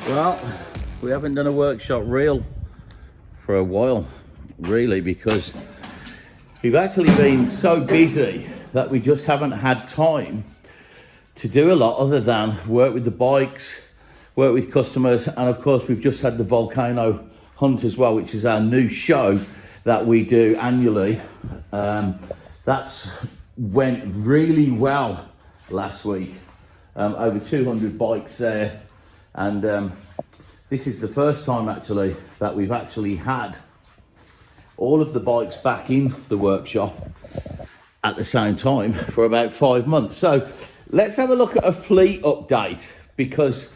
Well, we haven't done a workshop reel for a while, really, because we've actually been so busy that we just haven't had time to do a lot other than work with the bikes, work with customers, and of course we've just had the Volcano Hunt as well, which is our new show that we do annually. That's went really well last week. Over 200 bikes there, and this is the first time actually that we've actually had all of the bikes back in the workshop at the same time for about 5 months. So let's have a look at a fleet update, because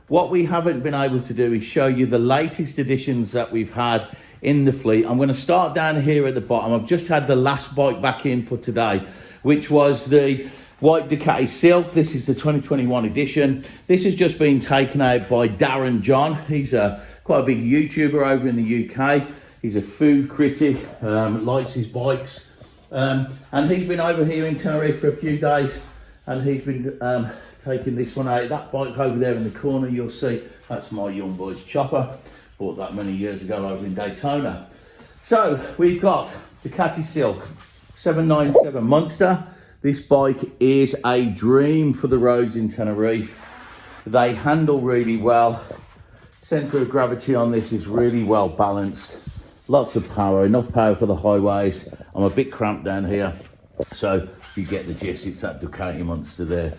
what we haven't been able to do is show you the latest additions that we've had in the fleet. I'm going to start down here at the bottom. I've just had the last bike back in for today, which was the white Ducati Silk. This is the 2021 edition. This has just been taken out by Darren John. He's quite a big YouTuber over in the UK. He's a food critic, likes his bikes. And he's been over here in Tenerife for a few days, and he's been taking this one out. That bike over there in the corner, you'll see, that's my young boy's chopper. Bought that many years ago over in Daytona. So we've got Ducati Silk 797 Monster. This bike is a dream for the roads in Tenerife. They handle really well. Centre of gravity on this is really well balanced. Lots of power, enough power for the highways. I'm a bit cramped down here, so you get the gist. It's that Ducati Monster there.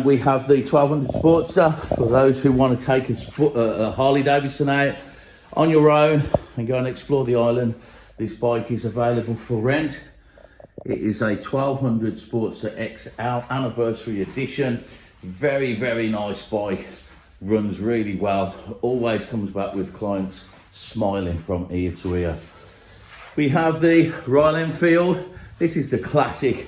We have the 1200 Sportster for those who want to take a Harley Davidson out on your own and go and explore the island. This bike is available for rent. It is a 1200 Sportster XL Anniversary Edition. Very, very nice bike. Runs really well. Always comes back with clients smiling from ear to ear. We have the Royal Enfield. This is the classic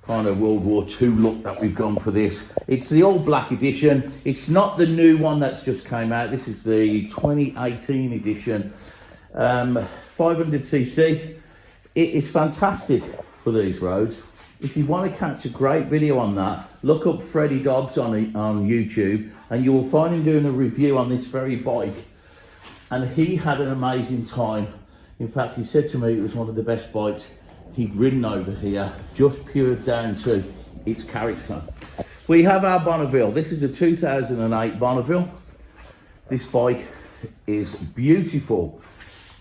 kind of World War II look that we've gone for this. It's the all black edition. It's not the new one that's just came out. This is the 2018 edition. 500cc. It is fantastic for these roads. If you want to catch a great video on that, look up Freddie Dobbs on YouTube, and you will find him doing a review on this very bike. And he had an amazing time. In fact, he said to me it was one of the best bikes he'd ridden over here, just pure down to its character. We have our Bonneville. This is a 2008 Bonneville. This bike is beautiful.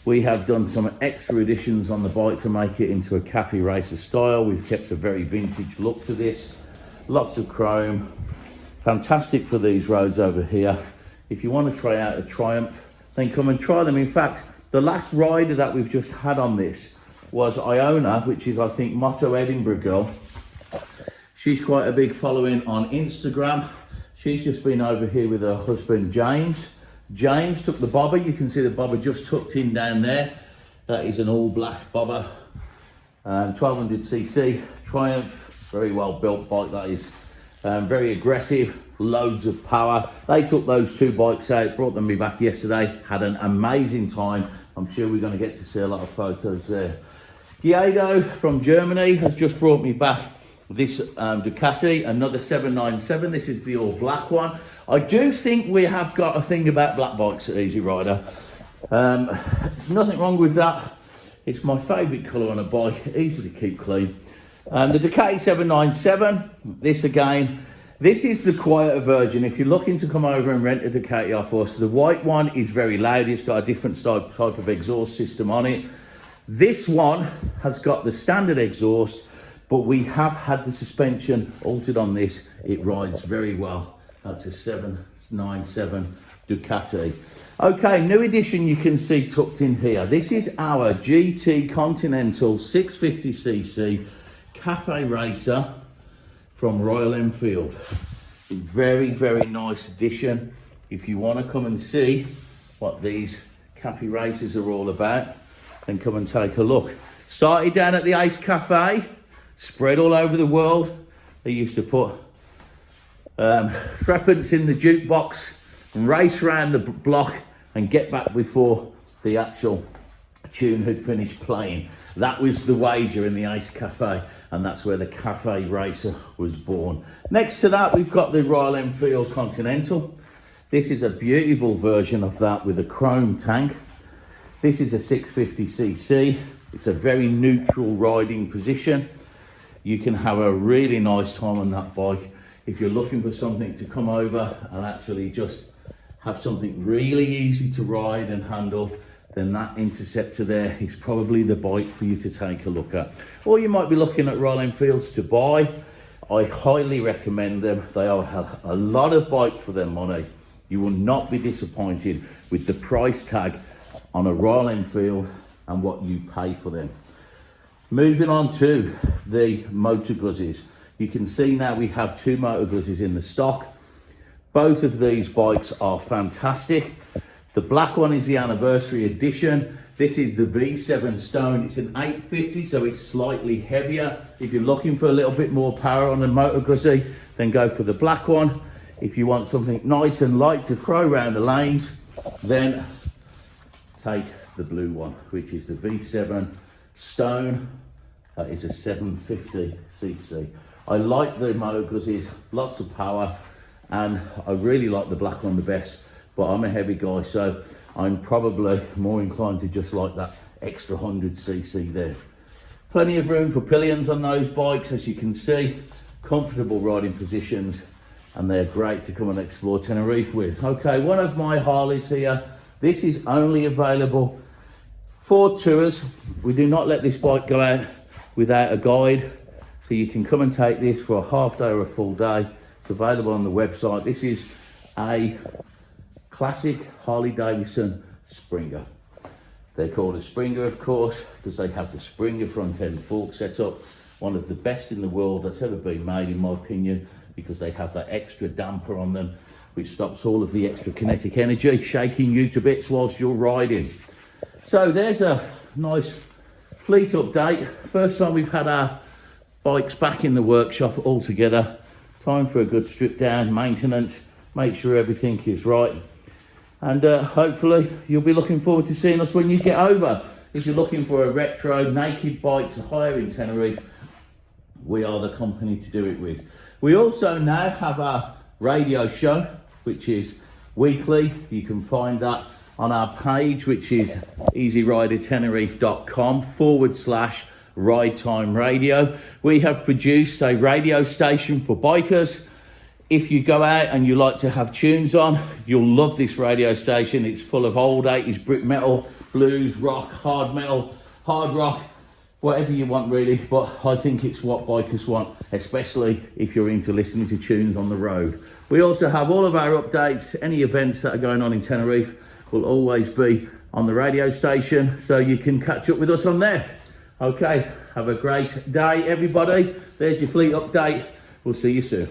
We have done some extra additions on the bike to make it into a cafe racer style. We've kept a very vintage look to this. Lots of chrome. Fantastic for these roads over here. If you want to try out a Triumph, then come and try them. In fact, the last rider that we've just had on this was Iona, which is, I think, Moto Edinburgh girl. She's quite a big following on Instagram. She's just been over here with her husband, James. James took the bobber. You can see the bobber just tucked in down there. That is an all black bobber. 1200cc Triumph, very well built bike that is. Very aggressive, loads of power. They took those two bikes out, brought them back yesterday, had an amazing time. I'm sure we're going to get to see a lot of photos there. Guido from Germany has just brought me back this Ducati, another 797. This is the all black one. I do think we have got a thing about black bikes at Easy Rider. Nothing wrong with that. It's my favourite colour on a bike, easy to keep clean. The Ducati 797, this again, this is the quieter version. If you're looking to come over and rent a Ducati off us, the white one is very loud. It's got a different type of exhaust system on it. This one has got the standard exhaust, but we have had the suspension altered on this. It rides very well. That's a 797 Ducati. Okay, new edition you can see tucked in here. This is our GT Continental 650cc Cafe Racer from Royal Enfield. Very, very nice edition. If you want to come and see what these Cafe Racers are all about, then come and take a look. Started down at the Ace Cafe, spread all over the world. They used to put threepence in the jukebox and race around the block and get back before the actual tune had finished playing. That was the wager in the Ace Cafe, and that's where the Cafe Racer was born. Next to that, we've got the Royal Enfield Continental. This is a beautiful version of that with a chrome tank. This is a 650cc. It's a very neutral riding position. You can have a really nice time on that bike. If you're looking for something to come over and actually just have something really easy to ride and handle, then that Interceptor there is probably the bike for you to take a look at. Or you might be looking at Royal Enfields to buy. I highly recommend them. They have a lot of bike for their money. You will not be disappointed with the price tag on a Royal Enfield and what you pay for them. Moving on to the Moto Guzzis. You can see now we have two Moto Guzzis in the stock. Both of these bikes are fantastic. The black one is the anniversary edition. This is the V7 Stone. It's an 850, so it's slightly heavier. If you're looking for a little bit more power on a Moto Guzzi, then go for the black one. If you want something nice and light to throw around the lanes, then take the blue one, which is the V7 Stone. That is a 750cc. I like the Moto Guzzis, lots of power, and I really like the black one the best, but I'm a heavy guy, so I'm probably more inclined to just like that extra 100cc there. Plenty of room for pillions on those bikes, as you can see. Comfortable riding positions, and they're great to come and explore Tenerife with. Okay, one of my Harleys here. This is only available for tours. We do not let this bike go out without a guide, so you can come and take this for a half day or a full day. It's available on the website. This is a classic Harley Davidson Springer. They're called a Springer, of course, because they have the Springer front end fork setup. One of the best in the world that's ever been made, in my opinion, because they have that extra damper on them, which stops all of the extra kinetic energy shaking you to bits whilst you're riding. So there's a nice fleet update. First time we've had our bikes back in the workshop all together. Time for a good strip down, maintenance, make sure everything is right. And hopefully you'll be looking forward to seeing us when you get over. If you're looking for a retro naked bike to hire in Tenerife, we are the company to do it with. We also now have our radio show, which is weekly. You can find that on our page, which is easyridertenerife.com/Ride Time Radio. We have produced a radio station for bikers. If you go out and you like to have tunes on, you'll love this radio station. It's full of old 80s brick metal, blues, rock, hard metal, hard rock, whatever you want really, but I think it's what bikers want, especially if you're into listening to tunes on the road. We also have all of our updates. Any events that are going on in Tenerife will always be on the radio station, so you can catch up with us on there. Okay, have a great day, everybody. There's your fleet update. We'll see you soon.